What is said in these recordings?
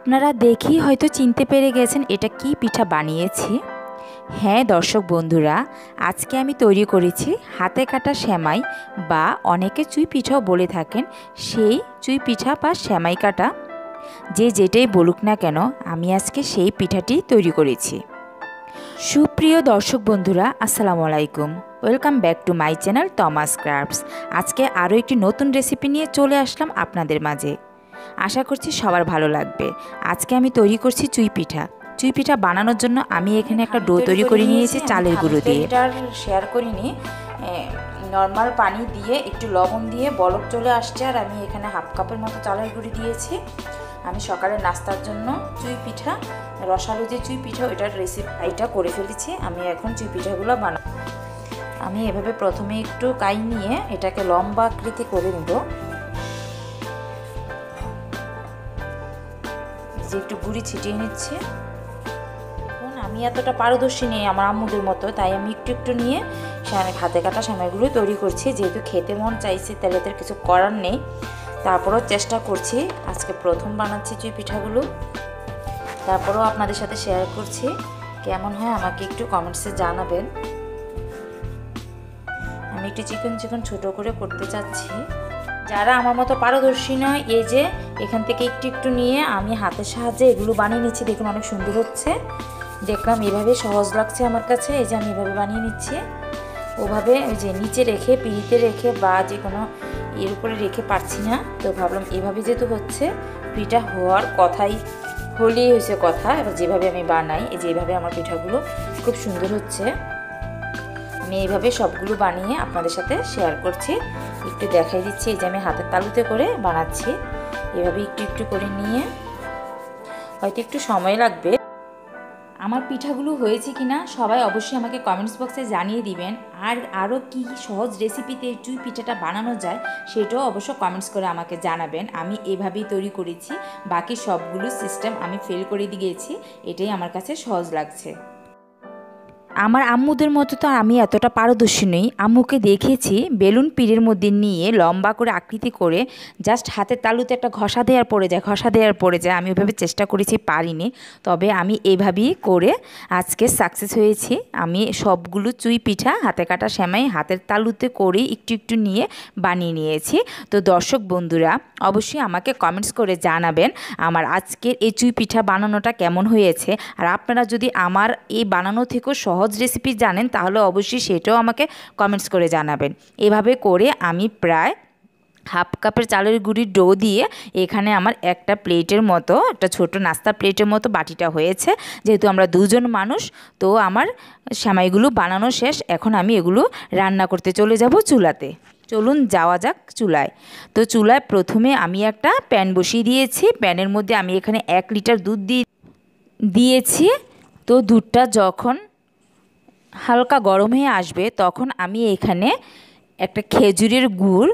আপনারা দেখেই হয়তো চিনতে পেরে গেছেন এটা কি পিঠা বানিয়েছি। হ্যাঁ দর্শক বন্ধুরা, আজকে আমি তৈরি করেছি হাতে কাটা সেমাই বা অনেকে চুই পিঠাও বলে থাকেন। সেই চুই পিঠা বা সেমাই কাটা যে যেটাই বলুক না কেন, আমি আজকে সেই পিঠাটি তৈরি করেছি। সুপ্রিয় দর্শক বন্ধুরা, আসসালামু আলাইকুম। Welcome back to my channel Thomas crafts. আজকে আরও একটি নতুন রেসিপি নিয়ে চলে আসলাম আপনাদের মাঝে। আশা করছি সবার ভালো লাগবে। আজকে আমি তৈরি করছি চুই পিঠা। চুই পিঠা বানানোর জন্য আমি এখানে একটা ডো তৈরি করে নিয়েছি চালের গুঁড়ো দিয়ে। এটার শেয়ার করিনি, নর্মাল পানি দিয়ে একটু লবণ দিয়ে বলক চলে আসছে, আর আমি এখানে হাফ কাপের মতো চালের গুঁড়ি দিয়েছি। আমি সকালে নাস্তার জন্য চুই পিঠা, রসালো যে চুই পিঠা ওইটার রেসিপিটা করে ফেলেছি। আমি এখন চুই পিঠাগুলো বানাবো। আমি এভাবে প্রথমে একটু কাই নিয়ে এটাকে লম্বা আকৃতি করে নেব। যে একটু গুঁড়ি ছিটিয়ে নিচ্ছে। এখন আমি এতটা পারদর্শী নেই আমার আম্মুদের মতো, তাই আমি একটু একটু নিয়ে হাতে কাটা সেমাইগুলো তৈরি করছি। যেহেতু খেতে মন চাইছে তাহলে এদের কিছু করার নেই, তারপরেও চেষ্টা করছি। আজকে প্রথম বানাচ্ছি চুই পিঠাগুলো, তারপরেও আপনাদের সাথে শেয়ার করছি। কেমন হয় আমাকে একটু কমেন্টসে জানাবেন। আমি একটু চিকন চিকন ছোটো করে করতে চাচ্ছি। যারা আমার মতো পারদর্শী নয়, এই যে এখান থেকে একটু একটু নিয়ে আমি হাতের সাহায্যে এগুলো বানিয়ে নিচ্ছি। দেখুন অনেক সুন্দর হচ্ছে। দেখলাম এভাবে সহজ লাগছে আমার কাছে, এই যে আমি এভাবে বানিয়ে নিচ্ছি। ওভাবে ওই যে নিচে রেখে, পিড়িতে রেখে বা যে কোনো এর উপরে রেখে পারছি না, তো ভাবলাম এভাবে যেহেতু হচ্ছে পিঠা হওয়ার কথাই হলেই হয়েছে কথা। এবার যেভাবে আমি বানাই, এই যে এইভাবে আমার পিঠাগুলো খুব সুন্দর হচ্ছে। আমি এইভাবে সবগুলো বানিয়ে আপনাদের সাথে শেয়ার করছি, একটু দেখাই দিচ্ছি। এই যে আমি হাতের তালুতে করে বানাচ্ছি, এভাবে একটু একটু করে নিয়ে। হয়তো একটু সময় লাগবে। আমার পিঠাগুলো হয়েছে কিনা সবাই অবশ্যই আমাকে কমেন্টস বক্সে জানিয়ে দিবেন। আর আরও কি সহজ রেসিপিতে চুই পিঠাটা বানানো যায় সেটাও অবশ্য কমেন্টস করে আমাকে জানাবেন। আমি এভাবেই তৈরি করেছি, বাকি সবগুলো সিস্টেম আমি ফেল করে দিয়েছি। এটাই আমার কাছে সহজ লাগছে। আমার আম্মুদের মতো তো আমি এতটা পারদর্শী নই। আম্মুকে দেখেছি বেলুন পিড়ের মধ্যে নিয়ে লম্বা করে আকৃতি করে জাস্ট হাতের তালুতে একটা ঘষা দেওয়ার পড়ে যায়। আমি ওইভাবে চেষ্টা করেছি, পারিনি। তবে আমি এভাবেই করে আজকে সাকসেস হয়েছি। আমি সবগুলো চুই পিঠা হাতে কাটা সেমাই হাতের তালুতে করে একটু একটু নিয়ে বানিয়ে নিয়েছি। তো দর্শক বন্ধুরা অবশ্যই আমাকে কমেন্টস করে জানাবেন আমার আজকের এই চুই পিঠা বানানোটা কেমন হয়েছে। আর আপনারা যদি আমার এই বানানো থেকেও সহজ রেসিপি জানেন তাহলে অবশ্যই সেটাও আমাকে কমেন্টস করে জানাবেন। এভাবে করে আমি প্রায় হাফ কাপের চালের গুঁড়ির ডো দিয়ে এখানে আমার একটা প্লেটের মতো, একটা ছোট নাস্তা প্লেটের মতো বাটিটা হয়েছে। যেহেতু আমরা দুজন মানুষ, তো আমার সেমাইগুলো বানানো শেষ। এখন আমি এগুলো রান্না করতে চলে যাব চুলাতে। চলুন যাওয়া যাক চুলায়। তো চুলায় প্রথমে আমি একটা প্যান বসিয়ে দিয়েছি। প্যানের মধ্যে আমি এখানে 1 লিটার দুধ দিয়েছি। তো দুধটা যখন হালকা গরম হয়ে আসবে তখন আমি এখানে একটা খেজুরের গুড়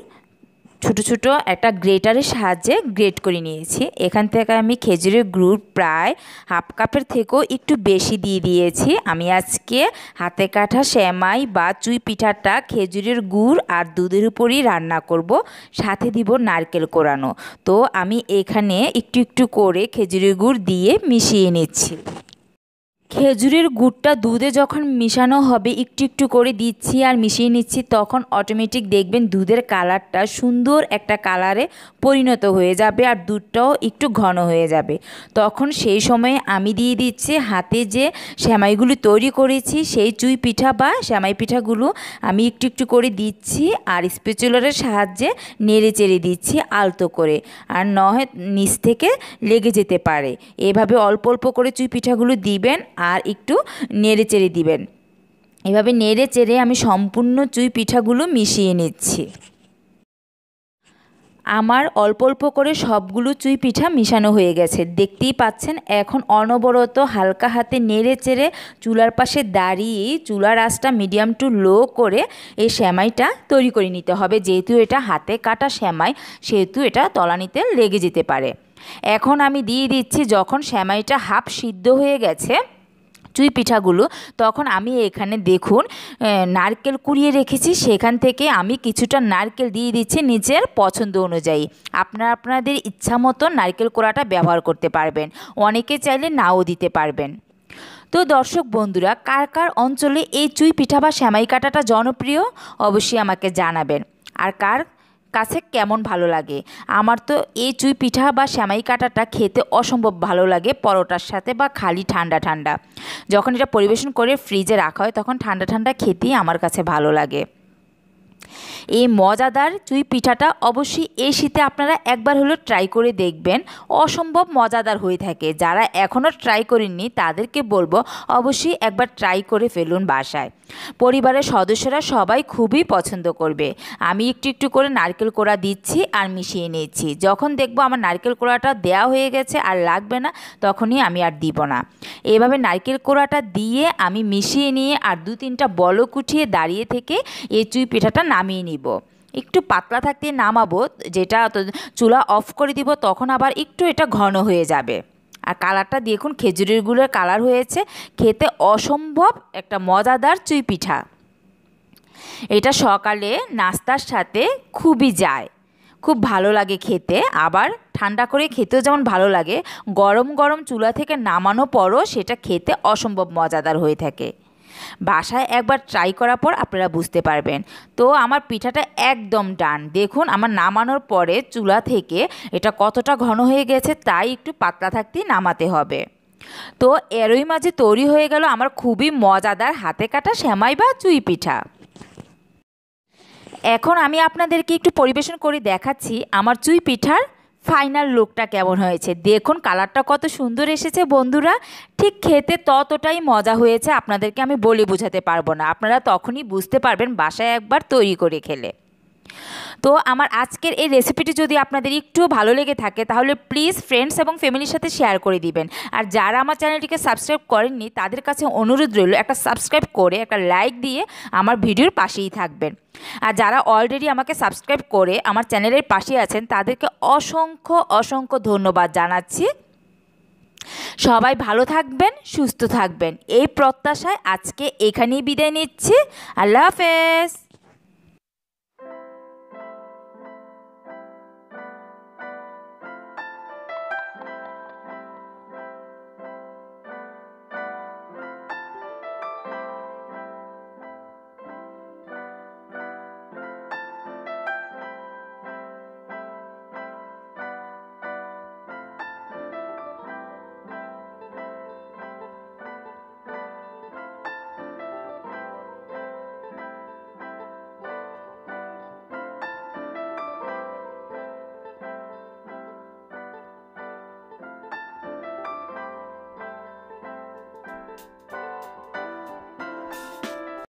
ছোট ছোট একটা গ্রেটারের সাহায্যে গ্রেট করে নিয়েছি। এখান থেকে আমি খেজুরের গুড় প্রায় হাফ কাপের থেকেও একটু বেশি দিয়ে দিয়েছি। আমি আজকে হাতে কাটা সেমাই বা চুই পিঠাটা খেজুরের গুড় আর দুধের উপরই রান্না করব, সাথে দিব নারকেল কোরানো। তো আমি এখানে একটু একটু করে খেজুরের গুড় দিয়ে মিশিয়ে নিচ্ছি। খেজুরের গুড়টা দুধে যখন মিশানো হবে একটু একটু করে দিচ্ছি আর মিশিয়ে নিচ্ছি, তখন অটোমেটিক দেখবেন দুধের কালারটা সুন্দর একটা কালারে পরিণত হয়ে যাবে আর দুধটাও একটু ঘন হয়ে যাবে। তখন সেই সময়ে আমি দিয়ে দিচ্ছি হাতে যে সেমাইগুলো তৈরি করেছি সেই চুই পিঠা বা সেমাই পিঠাগুলো আমি একটু একটু করে দিচ্ছি আর স্প্যাচুলারের সাহায্যে নেড়ে চেড়ে দিচ্ছি আলতো করে, আর নয় নিচ থেকে লেগে যেতে পারে। এভাবে অল্প অল্প করে চুই পিঠাগুলো দিবেন আর একটু নেড়ে চেড়ে দিবেন। এভাবে নেড়ে চেড়ে আমি সম্পূর্ণ চুই পিঠাগুলো মিশিয়ে নিচ্ছি। আমার অল্প অল্প করে সবগুলো চুই পিঠা মিশানো হয়ে গেছে, দেখতেই পাচ্ছেন। এখন অনবরত হালকা হাতে নেড়ে চেড়ে চুলার পাশে দাঁড়িয়ে চুলার আঁচটা মিডিয়াম টু লো করে এই সেমাইটা তৈরি করে নিতে হবে। যেহেতু এটা হাতে কাটা সেমাই সেহেতু এটা তলানিতে লেগে যেতে পারে। এখন আমি দিয়ে দিচ্ছি, যখন সেমাইটা হাফ সিদ্ধ হয়ে গেছে চুই পিঠাগুলো, তখন আমি এখানে দেখুন নারকেল কুড়িয়ে রেখেছি, সেখান থেকে আমি কিছুটা নারকেল দিয়ে দিচ্ছি নিজের পছন্দ অনুযায়ী। আপনারা আপনাদের ইচ্ছা মতো নারকেল কোড়াটা ব্যবহার করতে পারবেন, অনেকে চাইলে নাও দিতে পারবেন। তো দর্শক বন্ধুরা, কার কার অঞ্চলে এই চুই পিঠা বা সেমাই কাটাটা জনপ্রিয় অবশ্যই আমাকে জানাবেন, আর কার কাছে কেমন ভালো লাগে। আমার তো এই চুই পিঠা বা সেমাই কাটাটা খেতে অসম্ভব ভালো লাগে পরোটার সাথে বা খালি ঠান্ডা ঠান্ডা। যখন এটা পরিবেশন করে ফ্রিজে রাখা হয় তখন ঠান্ডা ঠান্ডা খেতেই আমার কাছে ভালো লাগে। এই মজাদার চুই পিঠাটা অবশ্যই এই শীতে আপনারা একবার হলেও ট্রাই করে দেখবেন, অসম্ভব মজাদার হয়ে থাকে। যারা এখনও ট্রাই করেননি তাদেরকে বলবো অবশ্যই একবার ট্রাই করে ফেলুন বাসায়। পরিবারের সদস্যরা সবাই খুবই পছন্দ করবে। আমি একটু একটু করে নারকেল কোড়া দিচ্ছি আর মিশিয়ে নিচ্ছি। যখন দেখবো আমার নারকেল কোড়াটা দেওয়া হয়ে গেছে আর লাগবে না, তখনই আমি আর দিব না। এভাবে নারকেল কোড়াটা দিয়ে আমি মিশিয়ে নিয়ে আর 2-3টা বলক উঠিয়ে দাঁড়িয়ে থেকে এই চুই পিঠাটা নামিয়ে নিব। একটু পাতলা থাকতে নামাবো, যেটা চুলা অফ করে দিব, তখন আবার একটু এটা ঘন হয়ে যাবে। আর কালারটা দেখুন, খেজুরের গুড়ের কালার হয়েছে, খেতে অসম্ভব একটা মজাদার চুই পিঠা। এটা সকালে নাস্তার সাথে খুবই যায়, খুব ভালো লাগে খেতে। আবার ঠান্ডা করে খেতেও যেমন ভালো লাগে, গরম গরম চুলা থেকে নামানো পরও সেটা খেতে অসম্ভব মজাদার হয়ে থাকে। বাসায় একবার ট্রাই করার পর আপনারা বুঝতে পারবেন। তো আমার পিঠাটা একদম ডান। দেখুন আমার নামানোর পরে চুলা থেকে এটা কতটা ঘন হয়ে গেছে, তাই একটু পাতলা থাকতেই নামাতে হবে। তো এরই মাঝে তৈরি হয়ে গেল আমার খুবই মজাদার হাতে কাটা সেমাই বা চুই পিঠা। এখন আমি আপনাদেরকে একটু পরিবেশন করে দেখাচ্ছি আমার চুই পিঠার ফাইনাল লুকটা কেমন হয়েছে। দেখুন কালারটা কত সুন্দর এসেছে বন্ধুরা, ঠিক খেতে ততটাই মজা হয়েছে, আপনাদেরকে আমি বলে বোঝাতে পারবো না। আপনারা তখনই বুঝতে পারবেন বাসায় একবার তৈরি করে খেলে। তো আমার আজকের এই রেসিপিটি যদি আপনাদের একটু ভালো লেগে থাকে তাহলে প্লিজ ফ্রেন্ডস এবং ফ্যামিলির সাথে শেয়ার করে দিবেন। আর যারা আমার চ্যানেলটিকে সাবস্ক্রাইব করেননি তাদের কাছে অনুরোধ রইল একটা সাবস্ক্রাইব করে একটা লাইক দিয়ে আমার ভিডিওর পাশেই থাকবেন। আর যারা অলরেডি আমাকে সাবস্ক্রাইব করে আমার চ্যানেলের পাশে আছেন তাদেরকে অসংখ্য অসংখ্য ধন্যবাদ জানাচ্ছি। সবাই ভালো থাকবেন, সুস্থ থাকবেন, এই প্রত্যাশায় আজকে এখানেই বিদায় নিচ্ছি। আল্লাহ হাফেজ।